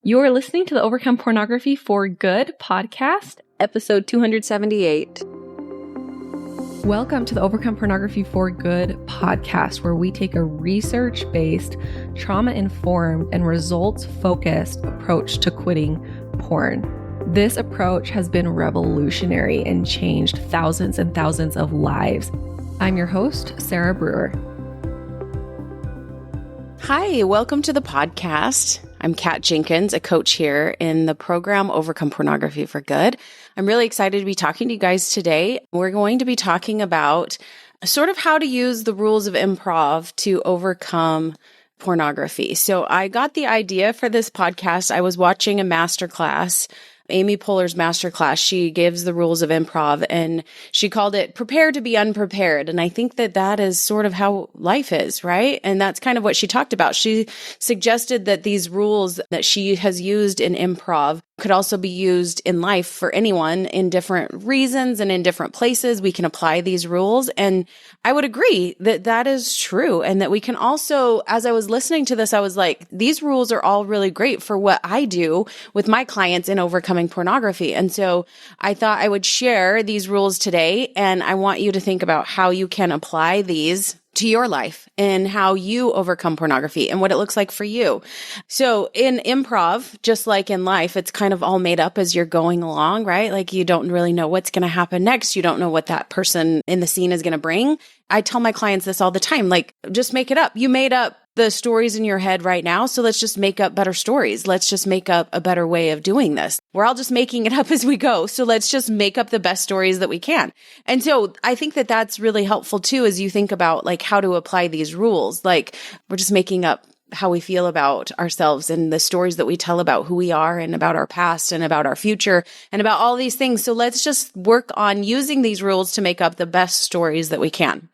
You're listening to the Overcome Pornography for Good podcast, episode 278. Welcome to the Overcome Pornography for Good podcast, where we take a research-based, trauma-informed, and results-focused approach to quitting porn. This approach has been revolutionary and changed thousands and thousands of lives. I'm your host, Sarah Brewer. Hi, welcome to the podcast. I'm Kat Jenkins, a coach here in the program Overcome Pornography for Good. I'm really excited to be talking to you guys today. We're going to be talking about sort of how to use the rules of improv to overcome pornography. So I got the idea for this podcast. I was watching a masterclass, Amy Poehler's masterclass. She gives the rules of improv and she called it prepare to be unprepared. And I think that that is sort of how life is, right? And that's kind of what she talked about. She suggested that these rules that she has used in improv could also be used in life for anyone in different reasons and in different places. We can apply these rules. And I would agree that that is true. And that we can also, as I was listening to this, I was like, these rules are all really great for what I do with my clients in overcoming pornography. And so I thought I would share these rules today. And I want you to think about how you can apply these to your life and how you overcome pornography and what it looks like for you. So in improv, just like in life, it's kind of all made up as you're going along, right? Like you don't really know what's going to happen next. You don't know what that person in the scene is going to bring. I tell my clients this all the time, like just make it up. You made up the stories in your head right now. So let's just make up better stories. Let's just make up a better way of doing this. We're all just making it up as we go. So let's just make up the best stories that we can. And so I think that that's really helpful too, as you think about like how to apply these rules. Like we're just making up how we feel about ourselves and the stories that we tell about who we are and about our past and about our future and about all these things. So let's just work on using these rules to make up the best stories that we can.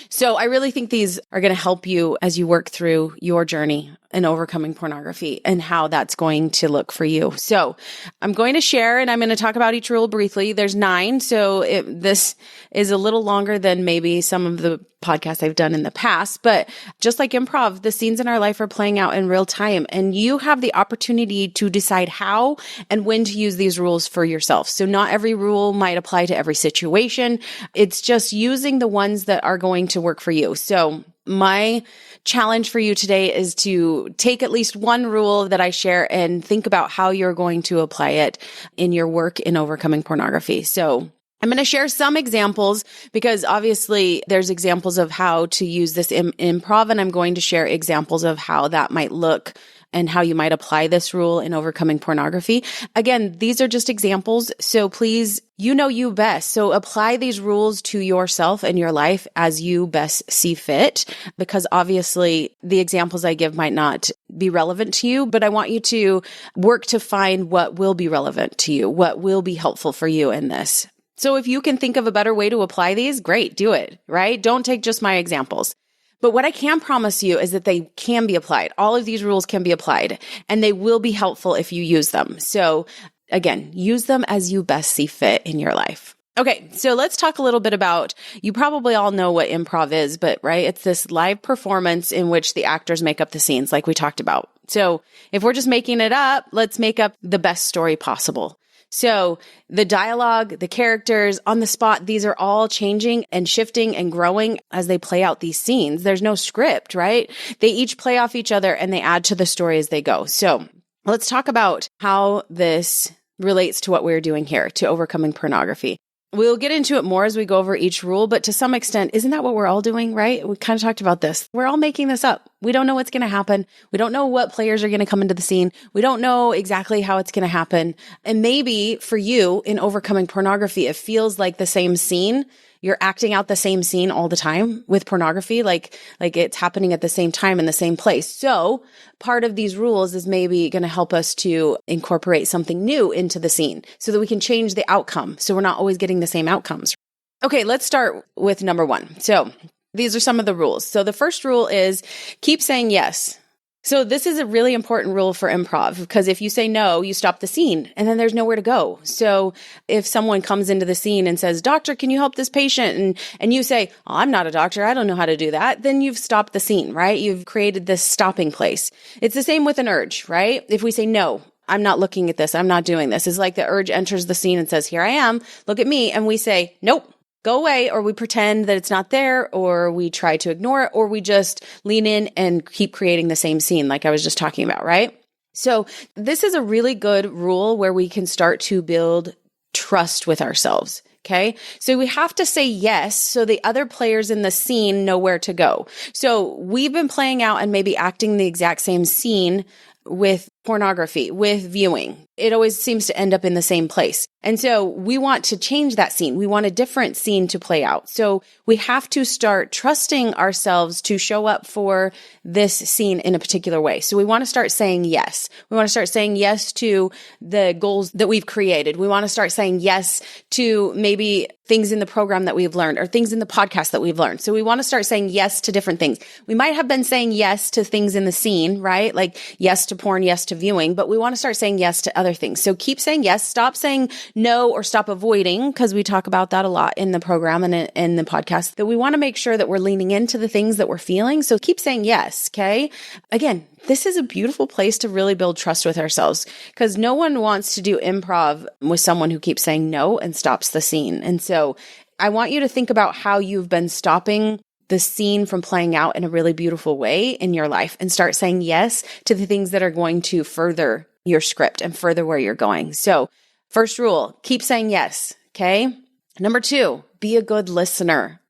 So I really think these are going to help you as you work through your journey in overcoming pornography and how that's going to look for you. So I'm going to share and I'm going to talk about each rule briefly. There's 9. So this is a little longer than maybe some of the podcasts I've done in the past. But just like improv, the scenes in our life are playing out in real time. And you have the opportunity to decide how and when to use these rules for yourself. So not every rule might apply to every situation. It's just using the ones that are going to work for you. So my challenge for you today is to take at least one rule that I share and think about how you're going to apply it in your work in overcoming pornography. So I'm going to share some examples because obviously there's examples of how to use this in improv, and I'm going to share examples of how that might look and how you might apply this rule in overcoming pornography. Again, these are just examples. So please, you know you best. So apply these rules to yourself and your life as you best see fit, because obviously the examples I give might not be relevant to you, but I want you to work to find what will be relevant to you, what will be helpful for you in this. So if you can think of a better way to apply these, great, do it, right? Don't take just my examples. But what I can promise you is that they can be applied. All of these rules can be applied and they will be helpful if you use them. So again, use them as you best see fit in your life. Okay, so let's talk a little bit about, you probably all know what improv is, but right, it's this live performance in which the actors make up the scenes like we talked about. So if we're just making it up, let's make up the best story possible. So the dialogue, the characters on the spot, these are all changing and shifting and growing as they play out these scenes. There's no script, right? They each play off each other and they add to the story as they go. So let's talk about how this relates to what we're doing here to overcoming pornography. We'll get into it more as we go over each rule, but to some extent, isn't that what we're all doing, right? We kind of talked about this. We're all making this up. We don't know what's going to happen. We don't know what players are going to come into the scene. We don't know exactly how it's going to happen. And maybe for you in overcoming pornography, it feels like the same scene. You're acting out the same scene all the time with pornography, like it's happening at the same time in the same place. So part of these rules is maybe going to help us to incorporate something new into the scene so that we can change the outcome. So we're not always getting the same outcomes. Okay, let's start with number 1. So these are some of the rules. So the first rule is keep saying yes. So this is a really important rule for improv, because if you say no, you stop the scene and then there's nowhere to go. So if someone comes into the scene and says, "Doctor, can you help this patient?" And you say, "Oh, I'm not a doctor. I don't know how to do that." Then you've stopped the scene, right? You've created this stopping place. It's the same with an urge, right? If we say, "No, I'm not looking at this. I'm not doing this." It's like the urge enters the scene and says, "Here I am. Look at me." And we say, "Nope. Go away," or we pretend that it's not there, or we try to ignore it, or we just lean in and keep creating the same scene like I was just talking about, right? So this is a really good rule where we can start to build trust with ourselves. Okay. So we have to say yes so the other players in the scene know where to go. So we've been playing out and maybe acting the exact same scene with pornography, with viewing. It always seems to end up in the same place. And so we want to change that scene. We want a different scene to play out. So we have to start trusting ourselves to show up for this scene in a particular way. So we want to start saying yes. We want to start saying yes to the goals that we've created. We want to start saying yes to maybe things in the program that we've learned or things in the podcast that we've learned. So we want to start saying yes to different things. We might have been saying yes to things in the scene, right? Like yes to porn, yes to viewing, but we want to start saying yes to other things. So keep saying yes, stop saying no or stop avoiding, because we talk about that a lot in the program and in the podcast, that we want to make sure that we're leaning into the things that we're feeling. So keep saying yes. Okay. Again, this is a beautiful place to really build trust with ourselves, because no one wants to do improv with someone who keeps saying no and stops the scene. And so I want you to think about how you've been stopping the scene from playing out in a really beautiful way in your life, and start saying yes to the things that are going to further your script and further where you're going. So first rule, keep saying yes. Okay. Number 2, be a good listener.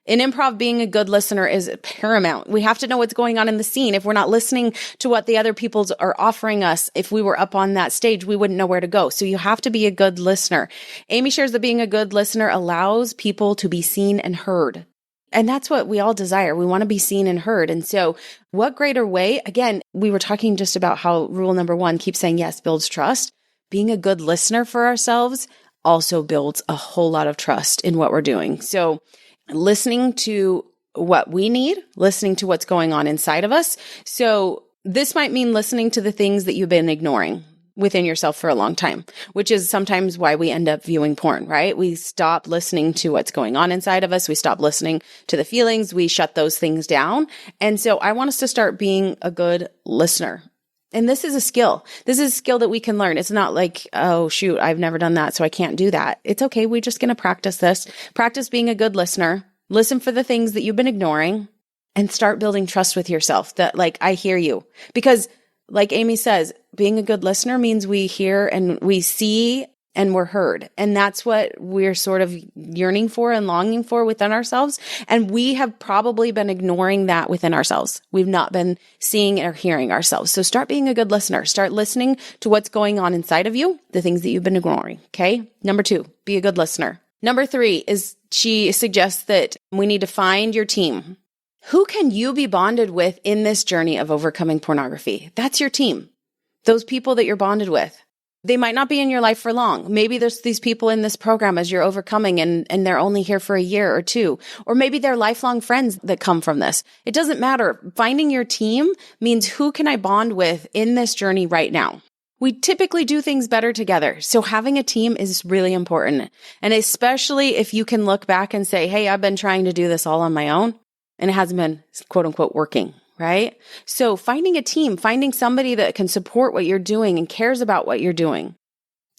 In improv, being a good listener is paramount. We have to know what's going on in the scene. If we're not listening to what the other people are offering us, if we were up on that stage, we wouldn't know where to go. So you have to be a good listener. Amy shares that being a good listener allows people to be seen and heard. And that's what we all desire. We want to be seen and heard. And so what greater way? Again, we were talking just about how rule number 1, keep saying yes, builds trust. Being a good listener for ourselves also builds a whole lot of trust in what we're doing. So listening to what we need, listening to what's going on inside of us. So this might mean listening to the things that you've been ignoring within yourself for a long time, which is sometimes why we end up viewing porn, right? We stop listening to what's going on inside of us. We stop listening to the feelings. We shut those things down. And so I want us to start being a good listener. And this is a skill. This is a skill that we can learn. It's not like, oh, shoot, I've never done that, so I can't do that. It's okay. We're just going to practice this. Practice being a good listener. Listen for the things that you've been ignoring and start building trust with yourself that, like, I hear you. Because like Amy says, being a good listener means we hear and we see and we're heard. And that's what we're sort of yearning for and longing for within ourselves. And we have probably been ignoring that within ourselves. We've not been seeing or hearing ourselves. So start being a good listener. Start listening to what's going on inside of you, the things that you've been ignoring. Okay. Number 2, be a good listener. Number 3 is she suggests that we need to find your team. Who can you be bonded with in this journey of overcoming pornography? That's your team. Those people that you're bonded with. They might not be in your life for long. Maybe there's these people in this program as you're overcoming and they're only here for a year or 2. Or maybe they're lifelong friends that come from this. It doesn't matter. Finding your team means who can I bond with in this journey right now? We typically do things better together. So having a team is really important. And especially if you can look back and say, hey, I've been trying to do this all on my own and it hasn't been quote unquote working. Right? So finding a team, finding somebody that can support what you're doing and cares about what you're doing.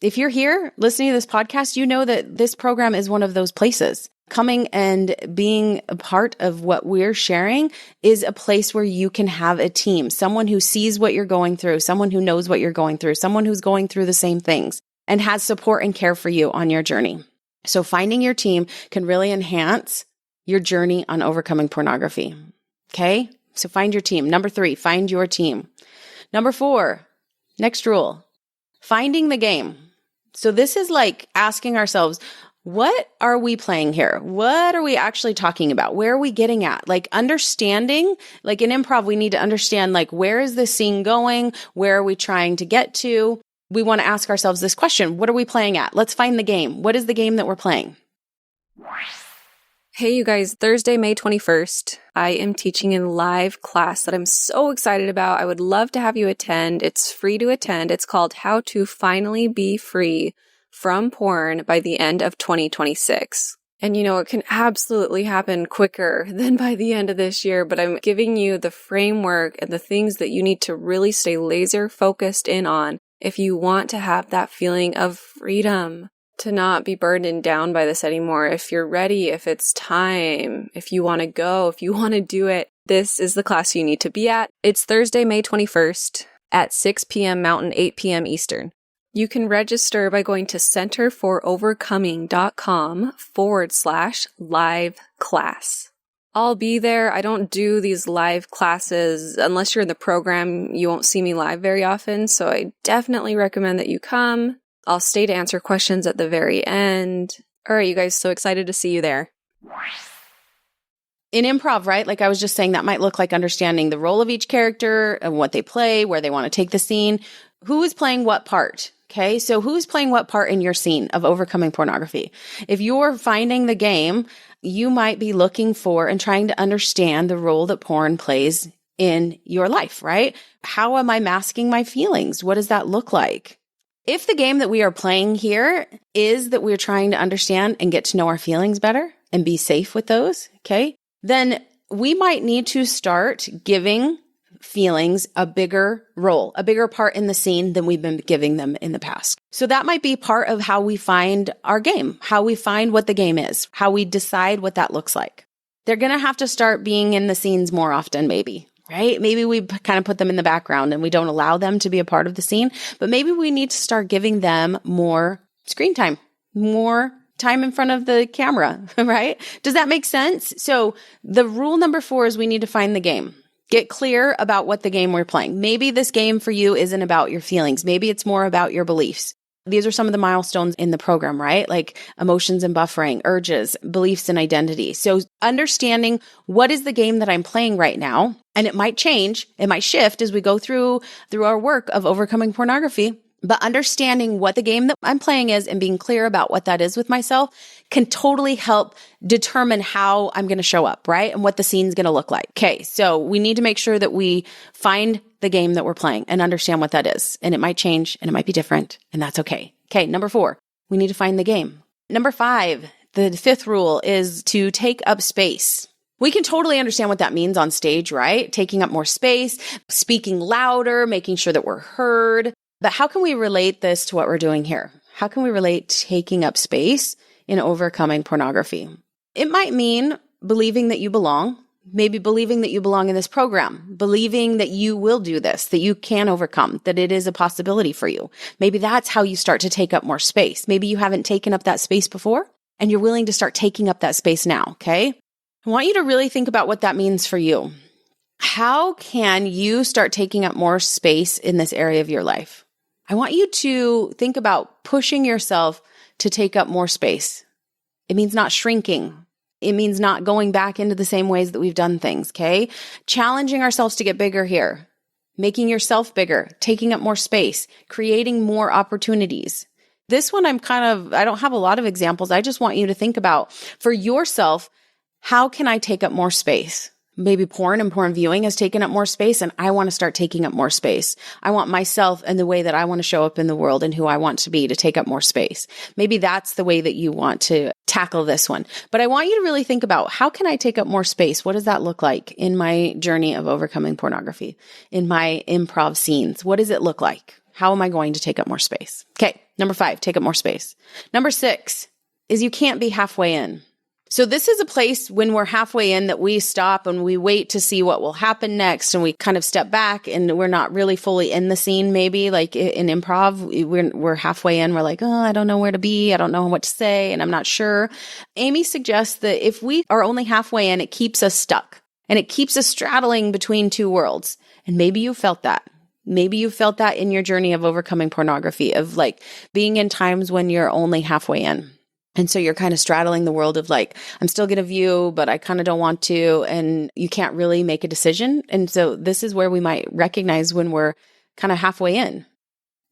If you're here listening to this podcast, you know that this program is one of those places. Coming and being a part of what we're sharing is a place where you can have a team, someone who sees what you're going through, someone who knows what you're going through, someone who's going through the same things and has support and care for you on your journey. So finding your team can really enhance your journey on overcoming pornography. Okay? So find your team. Number 3, find your team. Number 4, next rule, finding the game. So this is like asking ourselves, what are we playing here? What are we actually talking about? Where are we getting at? Like understanding, like in improv, we need to understand, like, where is this scene going? Where are we trying to get to? We want to ask ourselves this question. What are we playing at? Let's find the game. What is the game that we're playing? Hey, you guys, Thursday, May 21st, I am teaching a live class that I'm so excited about. I would love to have you attend. It's free to attend. It's called How to Finally Be Free from Porn by the End of 2026. And it can absolutely happen quicker than by the end of this year, but I'm giving you the framework and the things that you need to really stay laser focused in on if you want to have that feeling of freedom, to not be burdened down by this anymore. If you're ready, if it's time, if you want to go, if you want to do it, this is the class you need to be at. It's Thursday, May 21st at 6 p.m. Mountain, 8 p.m. Eastern. You can register by going to centerforovercoming.com/live class. I'll be there. I don't do these live classes unless you're in the program. You won't see me live very often, so I definitely recommend that you come. I'll stay to answer questions at the very end. All right, you guys, so excited to see you there. In improv, right? Like I was just saying, that might look like understanding the role of each character and what they play, where they want to take the scene. Who is playing what part? Okay, so who's playing what part in your scene of overcoming pornography? If you're finding the game, you might be looking for and trying to understand the role that porn plays in your life, right? How am I masking my feelings? What does that look like? If the game that we are playing here is that we're trying to understand and get to know our feelings better and be safe with those, okay, then we might need to start giving feelings a bigger role, a bigger part in the scene than we've been giving them in the past. So that might be part of how we find our game, how we find what the game is, how we decide what that looks like. They're going to have to start being in the scenes more often, maybe. Right? Maybe we kind of put them in the background and we don't allow them to be a part of the scene, but maybe we need to start giving them more screen time, more time in front of the camera, right? Does that make sense? So the rule number 4 is we need to find the game. Get clear about what the game we're playing. Maybe this game for you isn't about your feelings. Maybe it's more about your beliefs. These are some of the milestones in the program, right? Like emotions and buffering, urges, beliefs and identity. So understanding what is the game that I'm playing right now, and it might change, it might shift as we go through our work of overcoming pornography, but understanding what the game that I'm playing is and being clear about what that is with myself can totally help determine how I'm going to show up, right? And what the scene's going to look like. Okay, so we need to make sure that we find the game that we're playing and understand what that is. And it might change and it might be different, and that's okay. Okay, number 4, we need to find the game. Number 5, the 5th rule is to take up space. We can totally understand what that means on stage, right? Taking up more space, speaking louder, making sure that we're heard. But how can we relate this to what we're doing here? How can we relate taking up space in overcoming pornography? It might mean believing that you belong, maybe believing that you belong in this program, believing that you will do this, that you can overcome, that it is a possibility for you. Maybe that's how you start to take up more space. Maybe you haven't taken up that space before and you're willing to start taking up that space now, okay? I want you to really think about what that means for you. How can you start taking up more space in this area of your life? I want you to think about pushing yourself to take up more space. It means not shrinking. It means not going back into the same ways that we've done things, okay? Challenging ourselves to get bigger here, making yourself bigger, taking up more space, creating more opportunities. This one I don't have a lot of examples. I just want you to think about for yourself, how can I take up more space? Maybe porn and porn viewing has taken up more space, and I want to start taking up more space. I want myself and the way that I want to show up in the world and who I want to be to take up more space. Maybe that's the way that you want to tackle this one. But I want you to really think about, how can I take up more space? What does that look like in my journey of overcoming pornography, in my improv scenes? What does it look like? How am I going to take up more space? Okay, number 5, take up more space. Number 6 is you can't be halfway in. So this is a place when we're halfway in that we stop and we wait to see what will happen next, and we kind of step back and we're not really fully in the scene. Maybe like in improv, we're halfway in. We're like, oh, I don't know where to be. I don't know what to say, and I'm not sure. Amy suggests that if we are only halfway in, it keeps us stuck and it keeps us straddling between two worlds. And maybe you felt that. Maybe you felt that in your journey of overcoming pornography, of like being in times when you're only halfway in. And so you're kind of straddling the world of like, I'm still going to view, but I kind of don't want to, and you can't really make a decision. And so this is where we might recognize when we're kind of halfway in.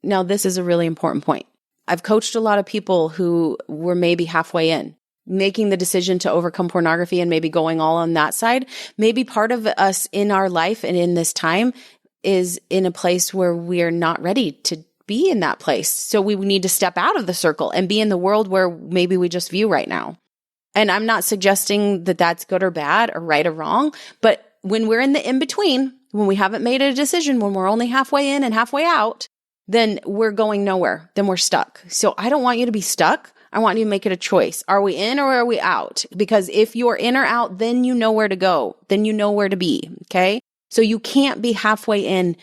Now, this is a really important point. I've coached a lot of people who were maybe halfway in. making the decision to overcome pornography and maybe going all on that side, maybe part of us in our life and in this time is in a place where we're not ready to be in that place. So we need to step out of the circle and be in the world where maybe we just view right now. And I'm not suggesting that that's good or bad or right or wrong, but when we're in the in-between, when we haven't made a decision, when we're only halfway in and halfway out, then we're going nowhere. Then we're stuck. So I don't want you to be stuck. I want you to make it a choice. Are we in or are we out? Because if you're in or out, then you know where to go. Then you know where to be. Okay. So you can't be halfway in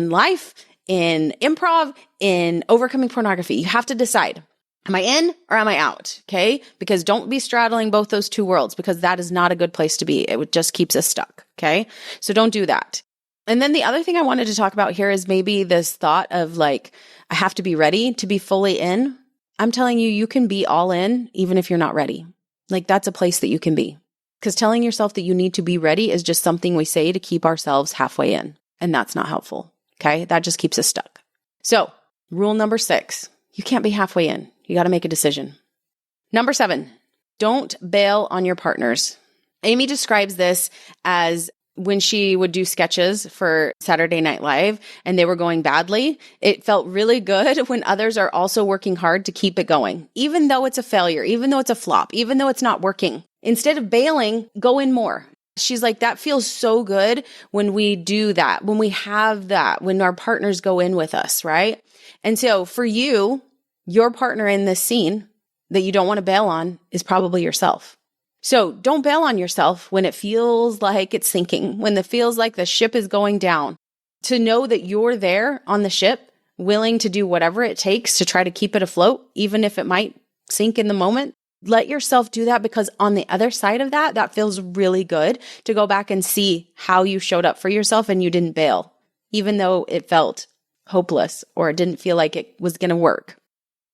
life, in improv, in overcoming pornography. You have to decide, am I in or am I out? Okay. Because don't be straddling both those two worlds, because that is not a good place to be. It just keeps us stuck. Okay. So don't do that. And then the other thing I wanted to talk about here is maybe this thought of like, I have to be ready to be fully in. I'm telling you, you can be all in even if you're not ready. Like that's a place that you can be. Because telling yourself that you need to be ready is just something we say to keep ourselves halfway in. And that's not helpful. Okay. That just keeps us stuck. So rule number 6, you can't be halfway in. You got to make a decision. Number 7, don't bail on your partners. Amy describes this as when she would do sketches for Saturday Night Live and they were going badly, it felt really good when others are also working hard to keep it going, even though it's a failure, even though it's a flop, even though it's not working. Instead of bailing, go in more. She's like, that feels so good when we do that, when we have that, when our partners go in with us, right? And so for you, your partner in this scene that you don't want to bail on is probably yourself. So don't bail on yourself when it feels like it's sinking, when it feels like the ship is going down. To know that you're there on the ship, willing to do whatever it takes to try to keep it afloat, even if it might sink in the moment. Let yourself do that, because on the other side of that, that feels really good to go back and see how you showed up for yourself and you didn't bail, even though it felt hopeless or it didn't feel like it was going to work.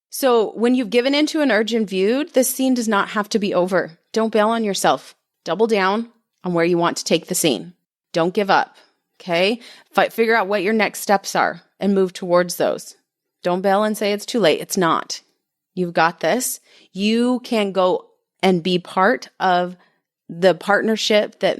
So when you've given into an urge and viewed, this scene does not have to be over. Don't bail on yourself. Double down on where you want to take the scene. Don't give up, okay? Figure out what your next steps are and move towards those. Don't bail and say it's too late. It's not. You've got this. You can go and be part of the partnership that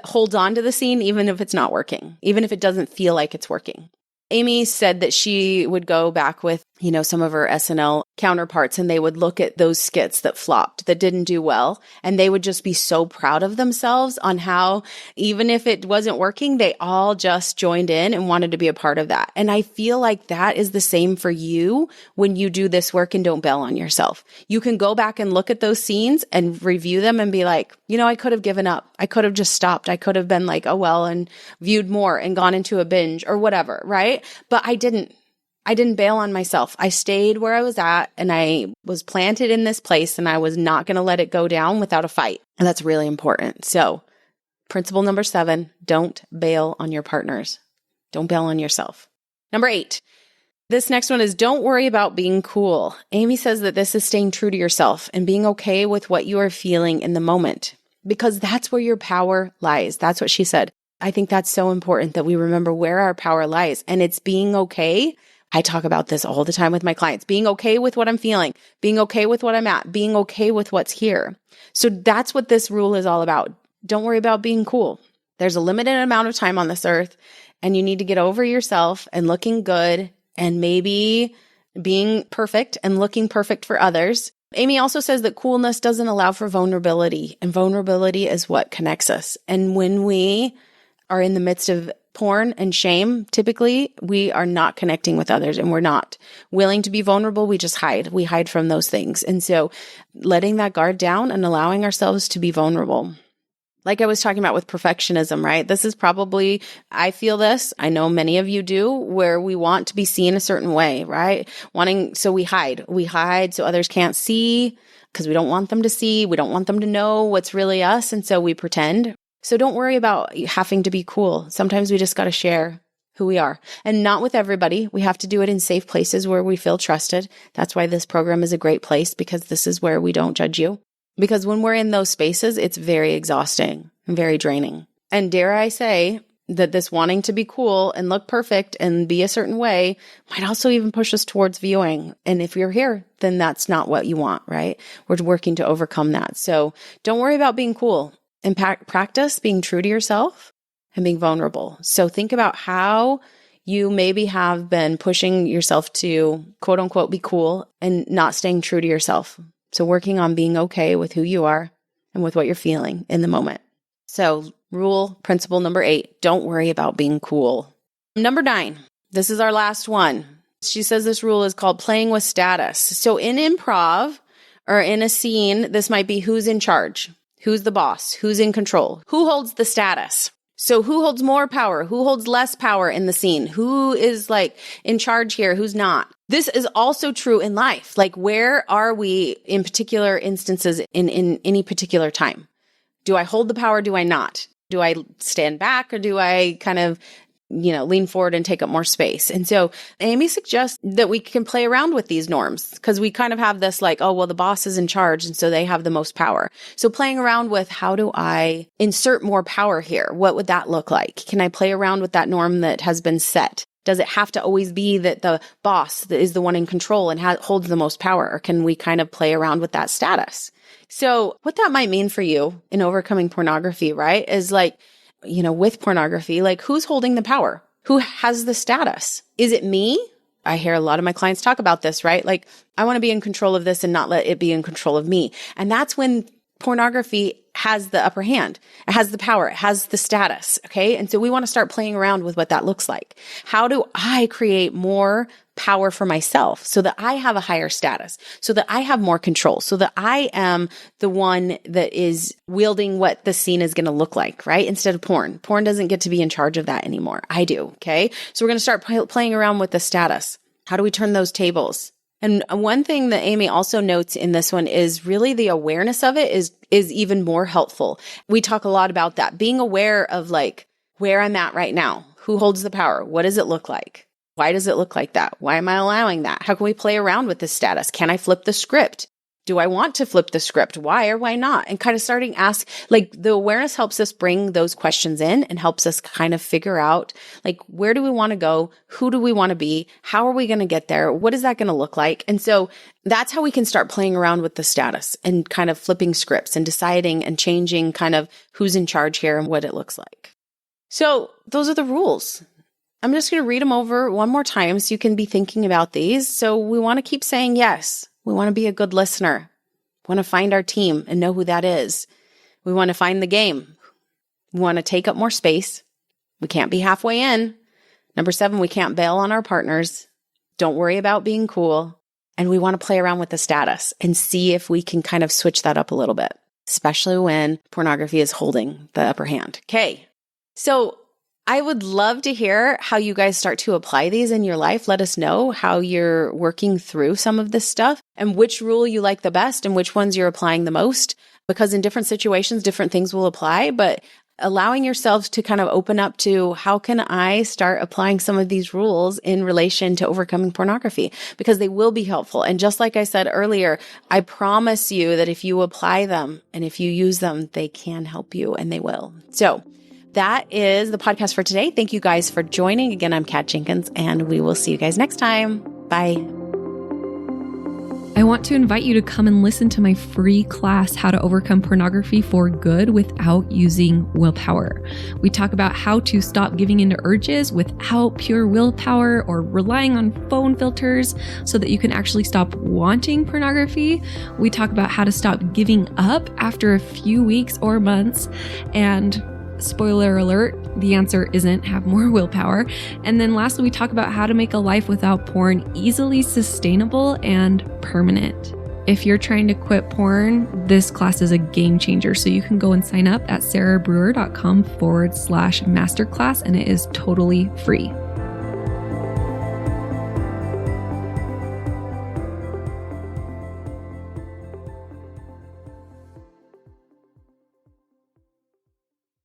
holds on to the scene, even if it's not working, even if it doesn't feel like it's working. Amy said that she would go back with, some of her SNL counterparts, and they would look at those skits that flopped, that didn't do well. And they would just be so proud of themselves on how, even if it wasn't working, they all just joined in and wanted to be a part of that. And I feel like that is the same for you when you do this work and don't bail on yourself. You can go back and look at those scenes and review them and be like, I could have given up. I could have just stopped. I could have been like, oh, well, and viewed more and gone into a binge or whatever, right? But I didn't bail on myself. I stayed where I was at and I was planted in this place and I was not going to let it go down without a fight. And that's really important. So principle number 7, don't bail on your partners. Don't bail on yourself. Number 8, this next one is don't worry about being cool. Amy says that this is staying true to yourself and being okay with what you are feeling in the moment, because that's where your power lies. That's what she said. I think that's so important that we remember where our power lies, and it's being okay. I talk about this all the time with my clients, being okay with what I'm feeling, being okay with what I'm at, being okay with what's here. So that's what this rule is all about. Don't worry about being cool. There's a limited amount of time on this earth, and you need to get over yourself and looking good and maybe being perfect and looking perfect for others. Amy also says that coolness doesn't allow for vulnerability, and vulnerability is what connects us. And when we are in the midst of porn and shame, typically we are not connecting with others and we're not willing to be vulnerable. We just hide. We hide from those things. And so letting that guard down and allowing ourselves to be vulnerable. Like I was talking about with perfectionism, right? This is probably, I feel this, I know many of you do, where we want to be seen a certain way, right? So we hide. We hide so others can't see because we don't want them to see. We don't want them to know what's really us. And so we pretend. So don't worry about having to be cool. Sometimes we just got to share who we are, and not with everybody. We have to do it in safe places where we feel trusted. That's why this program is a great place, because this is where we don't judge you. Because when we're in those spaces, it's very exhausting and very draining. And dare I say, that this wanting to be cool and look perfect and be a certain way might also even push us towards viewing. And if you're here, then that's not what you want, right? We're working to overcome that. So don't worry about being cool, and practice being true to yourself and being vulnerable. So think about how you maybe have been pushing yourself to quote unquote be cool and not staying true to yourself. So working on being okay with who you are and with what you're feeling in the moment. So principle number 8, don't worry about being cool. Number 9, this is our last one. She says this rule is called playing with status. So in improv or in a scene, this might be who's in charge, who's the boss, who's in control, who holds the status. So who holds more power? Who holds less power in the scene? Who is like in charge here? Who's not? This is also true in life. Like, where are we in particular instances in any particular time? Do I hold the power? Do I not? Do I stand back, or do I kind of, lean forward and take up more space? And so Amy suggests that we can play around with these norms, because we kind of have this like, oh, well, the boss is in charge, and so they have the most power. So playing around with, how do I insert more power here? What would that look like? Can I play around with that norm that has been set? Does it have to always be that the boss is the one in control and holds the most power? Or can we kind of play around with that status? So what that might mean for you in overcoming pornography, right, is like, with pornography, like, who's holding the power? Who has the status? Is it me? I hear a lot of my clients talk about this, right? Like, I want to be in control of this and not let it be in control of me. And that's when pornography has the upper hand. It has the power. It has the status. Okay. And so we want to start playing around with what that looks like. How do I create more power for myself so that I have a higher status, so that I have more control, so that I am the one that is wielding what the scene is going to look like, right? Instead of porn. Porn doesn't get to be in charge of that anymore. I do. Okay. So we're going to start playing around with the status. How do we turn those tables? And one thing that Amy also notes in this one is really the awareness of it is even more helpful. We talk a lot about that, being aware of like where I'm at right now. Who holds the power? What does it look like? Why does it look like that? Why am I allowing that? How can we play around with this status? Can I flip the script? Do I want to flip the script? Why or why not? And kind of starting ask, like, the awareness helps us bring those questions in and helps us kind of figure out, like, where do we want to go? Who do we want to be? How are we going to get there? What is that going to look like? And so that's how we can start playing around with the status and kind of flipping scripts and deciding and changing kind of who's in charge here and what it looks like. So those are the rules. I'm just going to read them over one more time so you can be thinking about these. So we want to keep saying yes. We want to be a good listener. We want to find our team and know who that is. We want to find the game. We want to take up more space. We can't be halfway in. Number 7, we can't bail on our partners. Don't worry about being cool. And we want to play around with the status and see if we can kind of switch that up a little bit, especially when pornography is holding the upper hand. Okay. So I would love to hear how you guys start to apply these in your life. Let us know how you're working through some of this stuff and which rule you like the best and which ones you're applying the most, because in different situations, different things will apply, but allowing yourselves to kind of open up to, how can I start applying some of these rules in relation to overcoming pornography? Because they will be helpful. And just like I said earlier, I promise you that if you apply them and if you use them, they can help you, and they will. So that is the podcast for today. Thank you guys for joining. Again, I'm Kat Jenkins, and we will see you guys next time. Bye. I want to invite you to come and listen to my free class, How to Overcome Pornography for Good Without Using Willpower. We talk about how to stop giving into urges without pure willpower or relying on phone filters so that you can actually stop wanting pornography. We talk about how to stop giving up after a few weeks or months, and spoiler alert, the answer isn't have more willpower. And then lastly, we talk about how to make a life without porn easily sustainable and permanent. If you're trying to quit porn, this class is a game changer. So you can go and sign up at sarahbrewer.com/masterclass, and it is totally free.